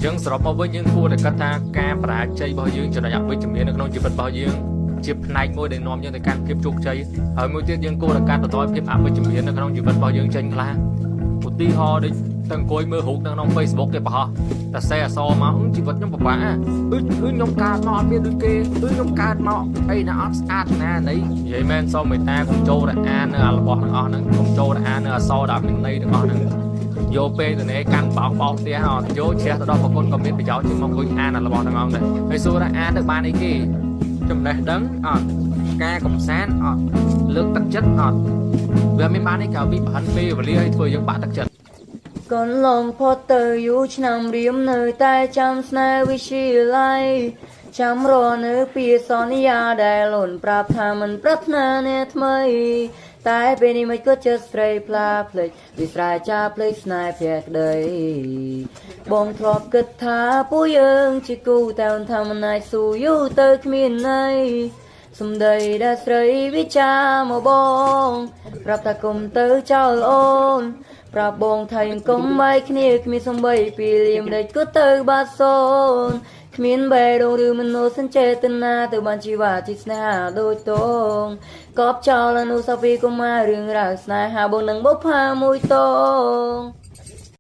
យើងសរុបមកវិញយើងគួរតែគិតថាការបរាជ័យរបស់យើងចំណុចអវិជ្ជមាននៅក្នុងជីវិតរបស់យើងជាផ្នែកមួយដែលនាំយើងទៅកាន់ភាពជោគជ័យហើយមួយទៀតយើងគួរតែកាត់បន្ថយភាពអវិជ្ជមាននៅក្នុងជីវិតរបស់យើងចេញខ្លះឧទាហរណ៍ដូចទៅអង្គុយមើលរូបនៅក្នុង Facebook គេប្រហោះតែសេអសមកជីវិតខ្ញុំពិបាកខ្ញុំកើតមកអត់មានដូចគេខ្ញុំកើតមកអីណាអត់ស្អាតណានៃនិយាយមែនសូមមេត្តាកុំចូលទៅអាននៅរបស់ទាំងអស់ហ្នឹងកុំចូលទៅអាននៅអសរដែលមានន័យទាំងអស់ហ្នឹងយកពេលទៅនេះកាន់បោកផ្ទះអត់យកជ្រះទៅដល់ប្រគុណក៏មានប្រយោជន៍ជាងមកអង្គុយអានរបស់ទាំងអស់ដែរហើយសួរថាអានទៅបានអីគេចំណេះដឹងអត់ការកំសាន្តអត់លើកទឹកចិត្តអត់វាមានបានអីក្រៅពីប្រហិនពេលវេលាឲ្យធ្វើយើងបាក់ទឹកចិត្តកូនឡងផុតទៅយូរឆ្នាំរៀមនៅតែចាំស្នេហ៍វិទ្យាល័យចាំរនៅពីសន្យាដែលលន់ប្រាប់ថាមិនប្រាថ្នាអ្នកថ្មីតែពេលនេះមិនក៏ចិត្តស្រីផ្លាភ្លេចវិស្រ័យចាភ្លេចស្នេហ៍ភក្តីបងធ្លាប់គិតថាពួកយើងជាគូតែថាមិនអាចស៊ូយូរទៅគ្មានន័យសំដីដែលស្រីវិចារមកបងប្រាប់ថាគុំទៅចោលអូនប្រាប់បងថាយើងកុំបែកគ្នាគ្មានសំបីពីលៀមដេចក៏ទៅបាត់សូនគ្មានបេះដូងឬមនោសញ្ចេតនាទៅបានជីវ៉ាជីស្នេហាដូចតងកប់ចោលអនុស្សាវរីយ៍កុមាររឿងរ៉ាវស្នេហាបងនឹងបុប្ផាមួយតង